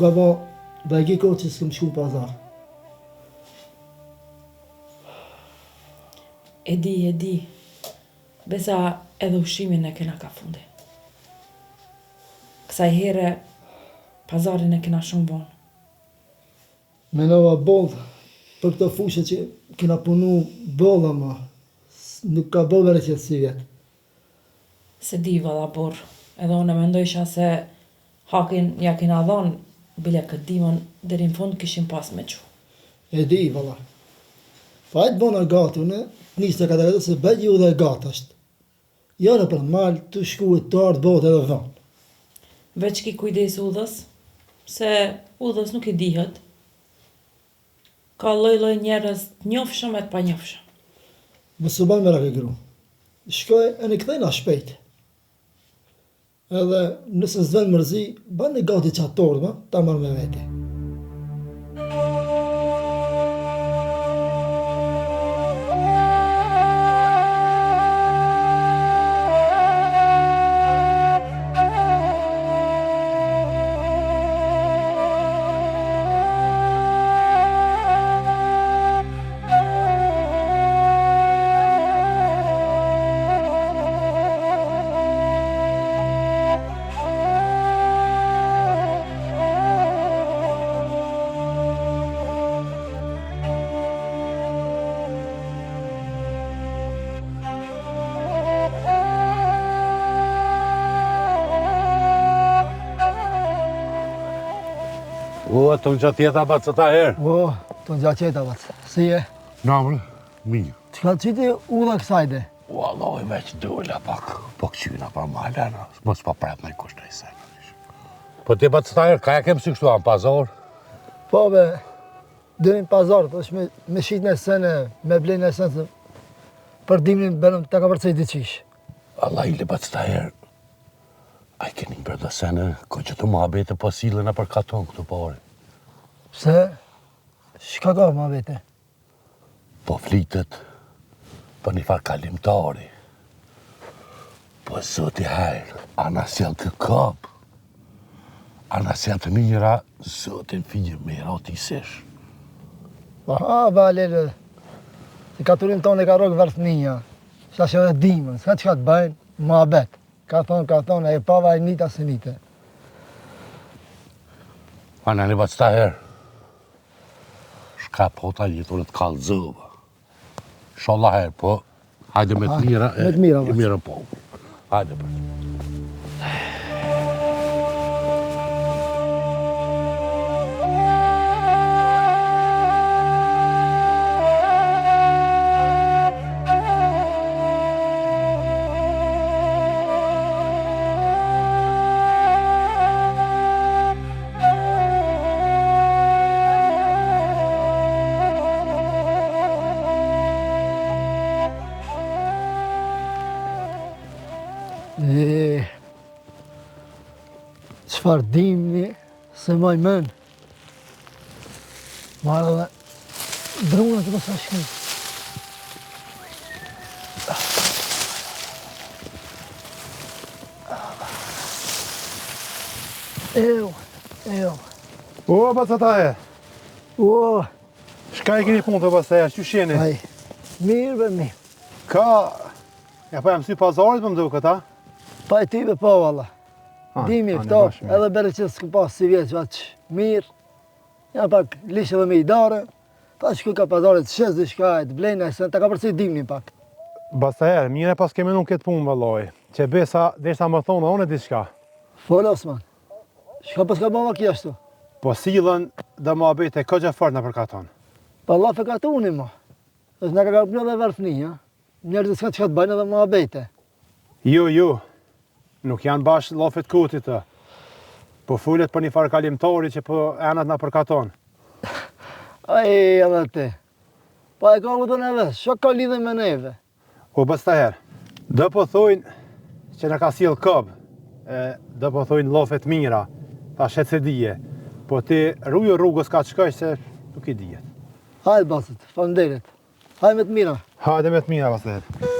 ka ba bajgi kohë që s'këm shku pazar. E di. Besa edhe ushimin e kena ka fundi. Kësaj here, pazarin e kena shumë vonë. Menova bollë për këto fushë që kena punu bolla ma. Nuk ka bo vere që si vjetë. Se di valla burr, edhe unë mendojsha se hakin ja kena dhonë, bile këtë dimën deri në fund kishim pas me qu. E di, valla. Pa e të bona gatu, ne nisë të këtë se bëgjë ju dhe gata është. Janë për malë të shku e të ardë botë edhe vonë. Veç ki kujdes udhës, se udhës nuk i dihet. Ka lloj njerëz të njofshëm e të pa njofshëm. Mësë banë me rake gru. Shkoj e në këthejna shpejt. Edhe nëse s'ven mërzi, banë e gati qatorë, ta marrë me veti. Të në gjatë jeta batë ta herë? Të në gjatë jeta batë. Si e? Namrë, mirë. Që ka të qiti udha kësajde? Allah, i veç dolla pak, po këqyna pa malena, mos pa prap me kushtë e sajnë. Po ti batë ta herë, ka ja kemë si kështu anë pazar? Po be, dërin pazar, të është me shqit në sene, me blejnë në sene, për dimnin bërëm të ka përcej diqish. Allah, i le batë ta herë. A i keni bërë dhe sene, ko që të muhabete po silën e për katon këtu pare. Pse? Shka ka muhabete? Po flitet, për një farë kalimtari. Po zoti hajrë, ana sjell të kapë. Ana sjell të mira, zotin fijë me ratisesh. Aha, valele, i katurim tonë e ka rogë vërthninja. Shka që dhe dimën, s'ka që ka të bëjnë, muhabet. Ka thonë, e pava e nita se nite. Ana një batë sta herë. Shka po ta jetur e të kalëzëva. Sholla herë, po, hajde me të mira. Me të mira, me të mira, po. Hajde, po. Qfar dimni se maj men. Marë dhe druna të mësa shkën. Ejo. O, Bacataje. O. Shka i keni punë të Bacataje, që shjeni? Aj, mirë be mirë. Ka... Ja pa jam si pazarit më mdo këta? Pa e tyve po, valla. Dimi këto, edhe bere që s'ku pas si vjeç, vaq mirë. Ja pak lishe dhe me i dare. Ta shku ka pazarit shes dhe shka e të blejnë, se ta ka përsi dimni pak. Bacataje, mire pas kemi nuk këtë punë valloj. Që besa, desha më thonë, one di shka. Folë, Osman. Shka pas ka bëma kja shtu? Po silën dhe më abete, ka gjafar në përkaton. Pa Allah fe ka të uni, ma. Dhe nga ka kapnjë dhe vërfni, ja. Njerëzit s'ka që ka të bajnë edhe më abete. Jo. Nuk janë bashkë lafet kotit të. Po fullet për një farë kalimtari që po enat në përkaton. Aj, edhe ti. Pa e ka u të neve, shok ka lidhe me neve. O, bës të herë, dhe po thojnë që në ka sjell këbë, dhe po thojnë lafet mira, ta shetë se dije. Po ti rrujo rrugës ka të shkaj se nuk i dijet. Hajde, basët, falënderit. Hajde me të mira. Hajde me të mira, bës të herë.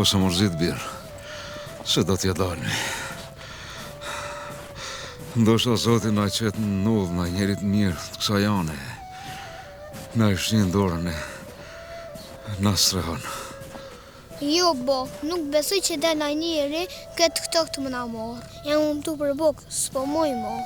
mos e mërzit birë, se do t'ja dalmi. Ndoshta Zoti na qetë në udhë na njerit mirë të kësa jane. Na ishtë një ndorën e na strehon. Jo, bo, nuk besoj që dhe na njeri këtë këto këtë më na morë. Jam më tu për bokë, s'po moj mo.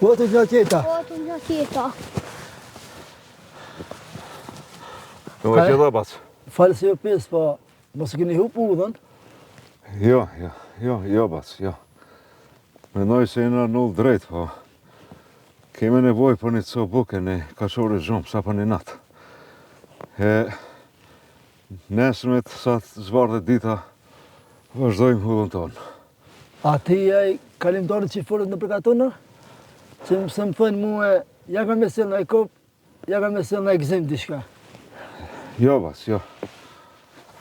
Po të gjaketa. Po të gjaketa. Në e qëta bas? Falë se jo pjesë, po mos e keni hup udhën. Jo, bas, jo. Mendoj se jena në ullë drejt, po keme nevoj për një co buke në kaqore zhomë, sa për një natë. Nesërmet, sa të zbardhe dita, vazhdojmë ullën tonë. A ti jaj kalimtarët që i forët në përkatonë? Që më thënë muë, ja ka me sel në e kopë, ja ka me sel në e gzim dishka. Jo, bas, jo.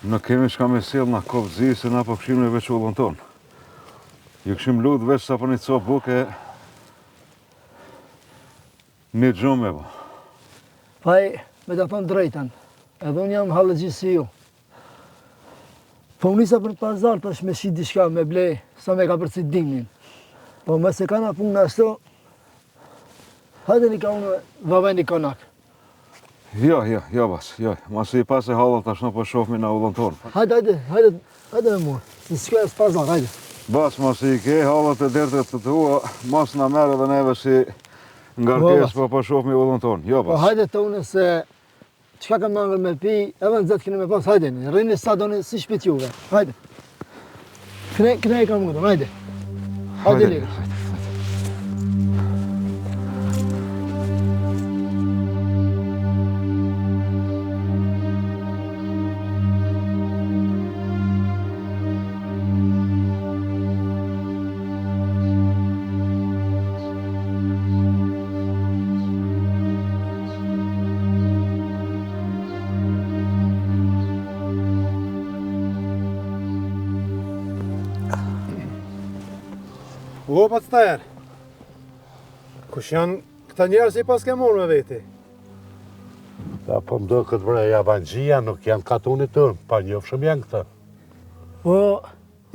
Nuk kemi shka me sel në kopë zi, se na po këshim në veç ullën tonë. Ju këshim lutë veç sa për një co buke, një gjumë e bo. Faj, me të thonë drejten, edhe unë jam halëgji si ju. Po unë nisa për pazar, tash me shi dishka, me blej, sa me ka përcit dimnin. Po me se kana punë në ashtu, hajde një ka unë vëve një konak. Jo, bas, jo. Masë i pas e halët ashtë në po shofmi në ullën tonë. Hajde me mua, se s'ka e s'pazar, hajde. Bas, masë i ke halët e dertet të tua, masë në merë dhe neve si ngarkes po shofmi ullën tonë. Jo, Po bas. hajde të une se, qka kam mangër me pi, edhe në zetë kene me pas, hajde një, rrini sa do një si shpit juve, hajde. Këne e kam mundon, hajde. Hajde lirë. O, pa të stajer. Kush janë këta njerës i pas ke morë me veti? Ta po mdo këtë vre javangjia, nuk janë katunit tërë, pa njofshëm janë këta. Po,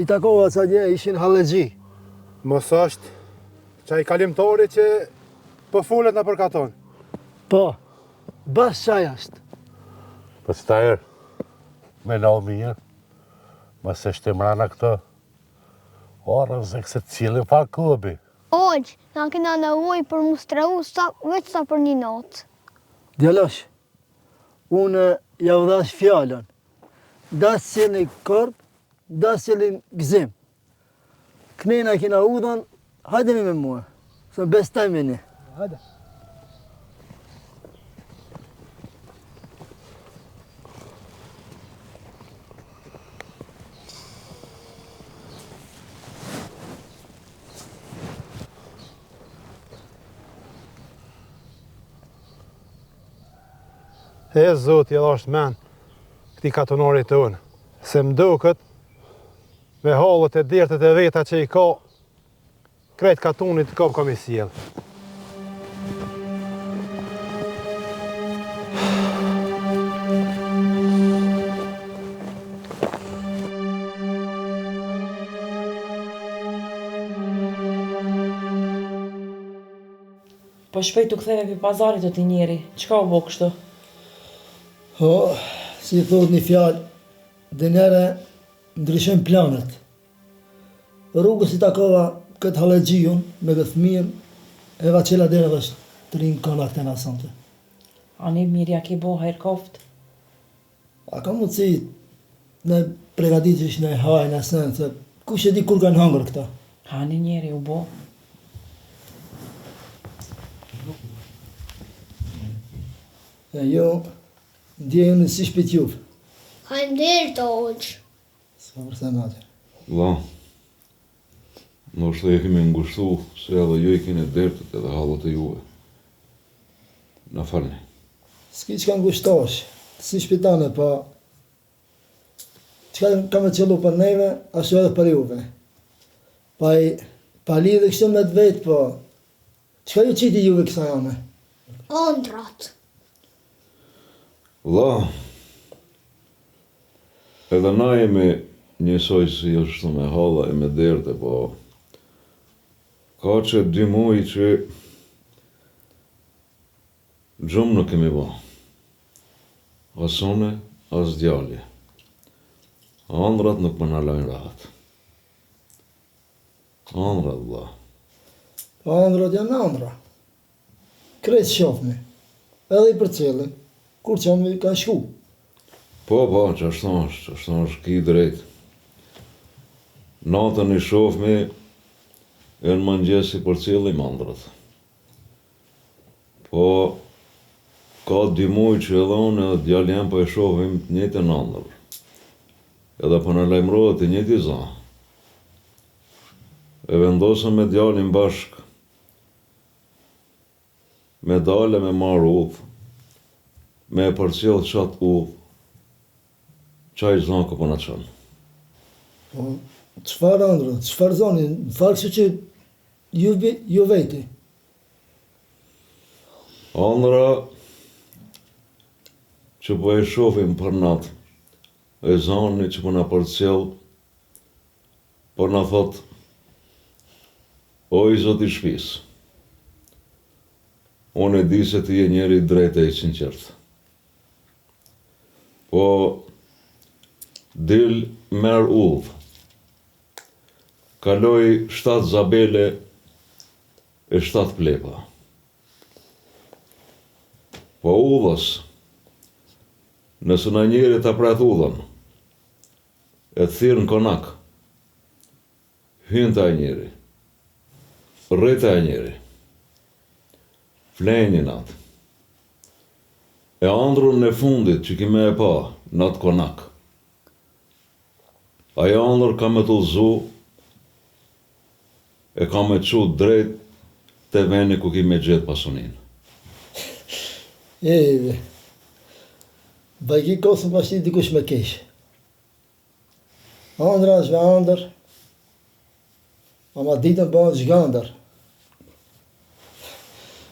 i takova ca dje ishin halëgji. Mos është qaj kalimtori që po fullet në përkaton. Po, bas qaj është. Për stajer, me lau mirë, ma se shtemrana këto, orën se këse cilin farë këbi. Oq, na kena nevoj për mu strehu veç sa për një natë. Djalosh, unë ja u dhash fjallën. Das cilin korp, das cilin gzim. Knena kena udhën, hajdemi me mua, se bestajme një. Hajde. E Zoti edhe është men këti katonarit të unë. Se mdukët me halët e dirtet e veta që i ka, krejt katonit ka kam i sjellë. Po shpejt u ktheve për pazarit të ti njeri, qka u bo kështu? Po, si thot një fjallë, dhe njëre ndryshojnë planet. Rrugës i takova këtë halëgjijun me këtë mirë, e vaqela dhe është të rinë konak të nasante. Ani mirja ki bo hajrë koft? A ka mundësi në pregaditësh në hajë në sen, se kush e di kur kanë hangër këta? Hani njeri u bo. E jo, ndjejë në si shpit juve. Hajmder të oq. Ska përsa në atër. La, nështë e kemi ngushtu se edhe ju i kene dertët edhe halët e juve. Na falni. S'ki që kanë ngushtosh, si shpitane, po çka ka me qëllu për neve, ashtu edhe për juve. Pa lidhe kështu me të vetë, po çka ju qiti juve kësa jame? Ëndrat. Vlla, edhe na jemi njësoj si është me halla e me derte, po ka që 2 muaj që gjumë nuk kemi ba. As une, as djalli. Andrat nuk më nalojnë rahat. Andrat, vlla. Andrat janë andra. Krejtë shofni, edhe i për cilin, kur që më ka shku. Po, që ashtu është ki drejt. Natën i shofmi, e në mëngjesi për cilim andrat. Po, ka 2 muaj që edhe unë edhe djalli jem po e shohim të njëjtën ëndër. Edhe po në lajmërohet të njëjti za. E vendosëm me djallin bashk, me dale me marrë udhë, me e përcjell qatë udhë, qaj zanko po në qënë. Po, qëfar andrë, qëfar zoni, në falë që ju vejti? Andra që po e shofim për natë, e zani që po në përcjell, po në thot, o i zot i shpis, unë e di se ti je njeri drejt e i sinqert. Po, dil merë udhë, kaloj 7 zabele e 7 plepa. Po udhës, nësë në njeri të pret udhën, e të thirë në konak, hynë të a njeri, rritë a njeri, flenjë natë, e andrun në fundit që kime e pa, në atë konak, aja andrë ka me të uzu, e ka me qu drejt të veni ku kime gjithë pasunin. Ejve, bajki kosën pashti dikush me kesh. Andra është me andër, ama ditën po është zhgandër.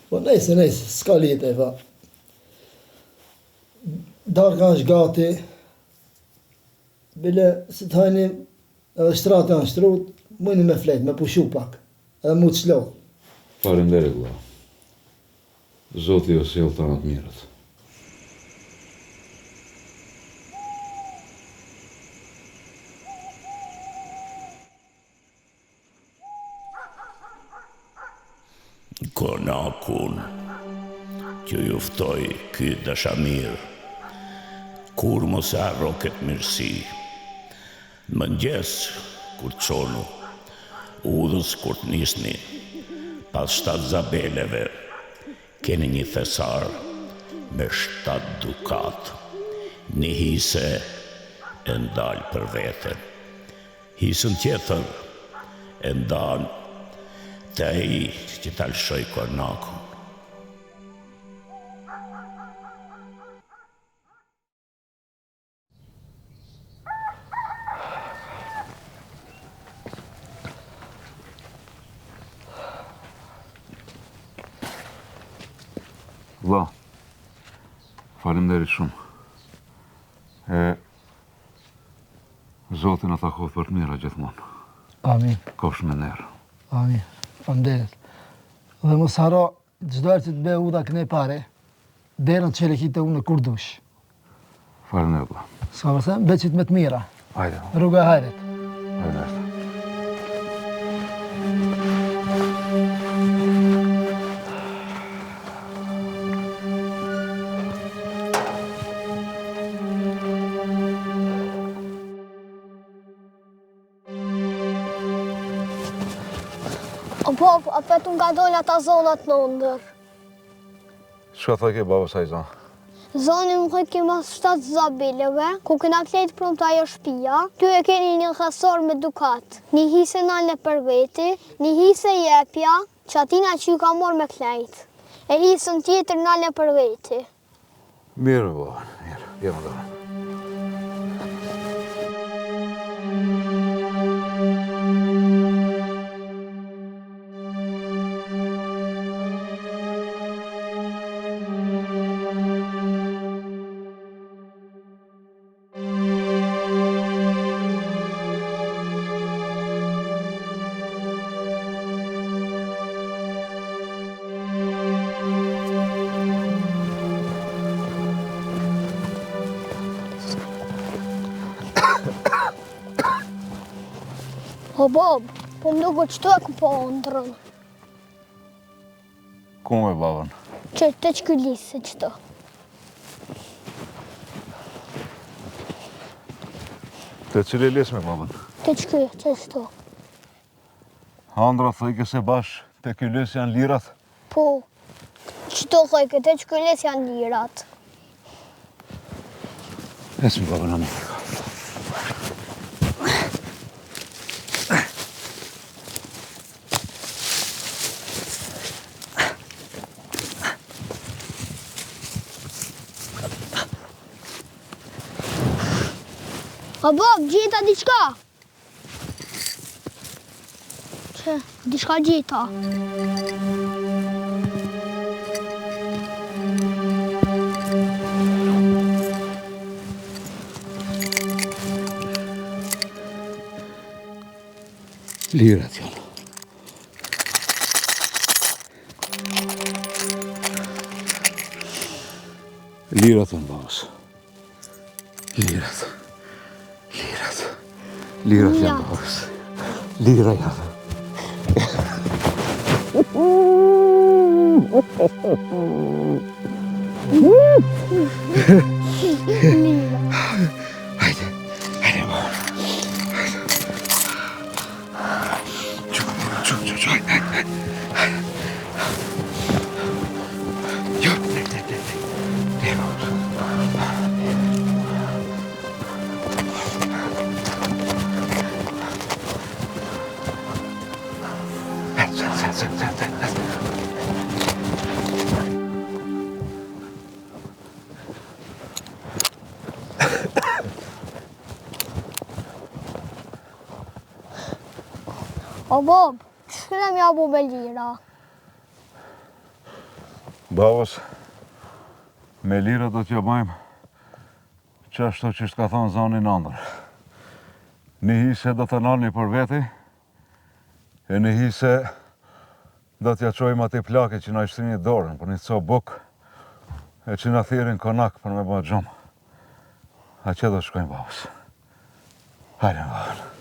Po nejse, s'ka lite, va. Darka është gati, bile si të hajni edhe shtratë janë shtrut, mëjni me flet, me pushu pak, edhe mu të shlohë. Faleminderit, vlla. Zoti ju sjell të atë mirët. Konakun që juftoj ky dashamir, kur mos arro këtë mirësi, mëngjes kur çonu, udhës kur të nisni, pas 7 zabeleve, keni një thesar me 7 dukat, një hise e ndalë për vete. Hisën tjetër e ndanë të ai që talëshoj konakun. Vlla, faleminderit shumë. Zoti na takoj për të mira gjithmonë. Amin. Kosh me nerë. Amin. Faleminderit. Dhe mos haro, çdo herë që të bëj udha kënej pare, derën të çelekite unë kur dush. Faleminderit, vlla. S'ka më them, beqit me të mira. Hajde. Rruga e hajrit. Faleminderit. Po, apet unë ka dojnë ata zonat në ndër. Çka thoj ke baba sa i zonë? Zoni më thoi kema 7 zabeleve, ku kena kletë prum të ajo shpia, ty e keni një khasor me dukat. Një hise nalë për veti, një hise jepja, që atina që ju ka morë me klejtë. E hisën tjetër nalë për veti. Mirë, baba, mirë. Jemë dorë. O bab, po më duket qëto e ku po ndrën. Ku me babën? Që të që lisë se qëto. Të cili lisë me babën? Të që qëto. Andra thëjke se bash të ky lisë janë lirat? Po, qëto thëjke, të që lisë janë lirat. Esmi babën amë. O bab, gjeta diçka. Që, diçka gjeta. Lirat janë. Lirat janë babës. Lirat. Lirat janë babës. Lira janë. Hajde babë. O bab, shkëna mja bu me lira. Babës, me lira do t'ja bajmë që ashtu që ka thonë zonin andër. Një hise do të nalni për veti, e një hise do t'ja qojmë ati plake që na ishtrini dorën për një co buk, e që na thirin konak për me ba gjumë. A që do shkojmë babës. Hajde babën.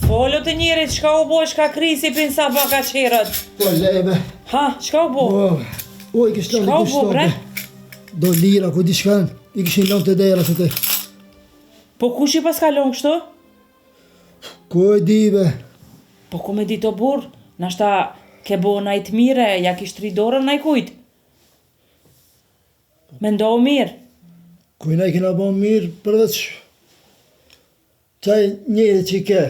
Follo të njerit, shka u bo, shka krisi pin sa baka qerët. Po lebe. Ha, shka u bo? O, i kishtë Shka u bo, bre? Do lira, ku di shkan, i kishin lënë të dera të te. Po kush i pas ka lënë kështu? Ku e di, be? Po ku me di të burë, nashta ke bo najt mire, ja kisht ri dorën naj kujt. Me ndohë mirë. Ku i na i kena bo mirë, përveç qaj njëri që i ke,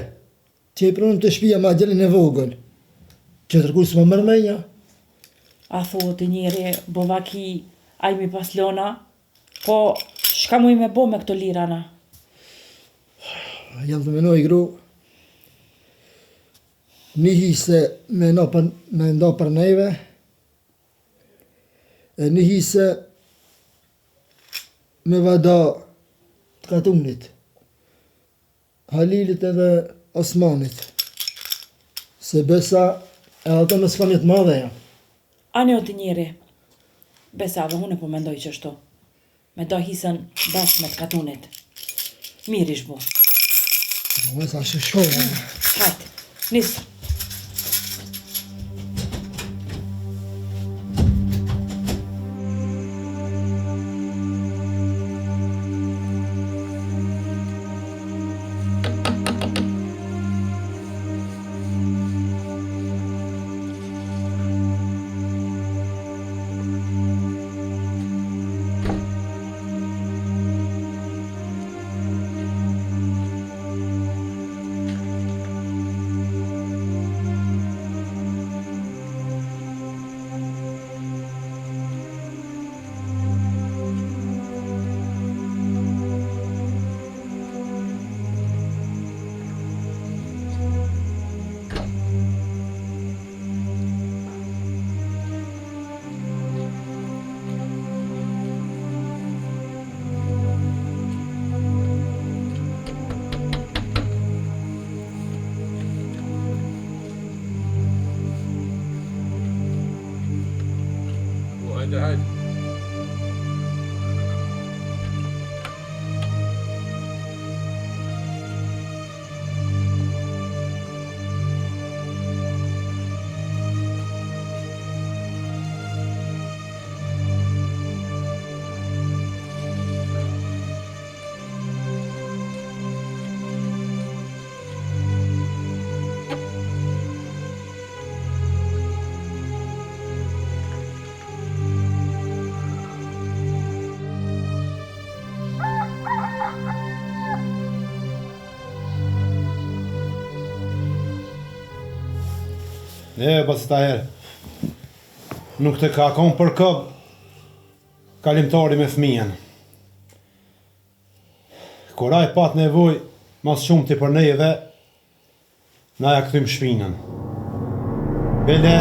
që i prunë të shpia ma gjelin e vogël. Që tërkuj s'më mërmenja. A thot i njeri, bovaki, ajmi pas lona, po shka mu i me bo me këto lirana? Jam të menoj, gru. Një hise me nda për neve, e një hise me vada të katunit, Halilit edhe Osmanit, se besa e ato me s'kanjet madhe jam. Ani o të njeri, besa dhe hune po mendoj që shto, me do hisën bas me të katunit. Mirë ish bu. Me sa shëshkova. Hajt, nisë. Hajde. Basi ta herë, nuk të ka kon për këb kalimtari me fëmijen. Kur ai pat nevoj, mas shumë ti për neve, na ja këthym shpinën. Bele...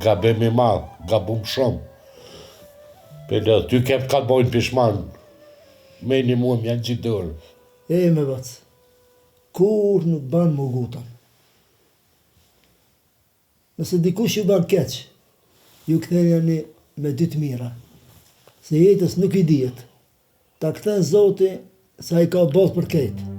Gabim I madh, gabum shumë. Pele, ty kem ka bojnë pishman, me një mua m'janë gjithë dorë. Me bac, kur nuk ban më gutan. Nëse dikush ju ban keq, ju kthejani me dy të mira, se jetës nuk I dijet, ta kthen Zoti sa I ka botë për ketë.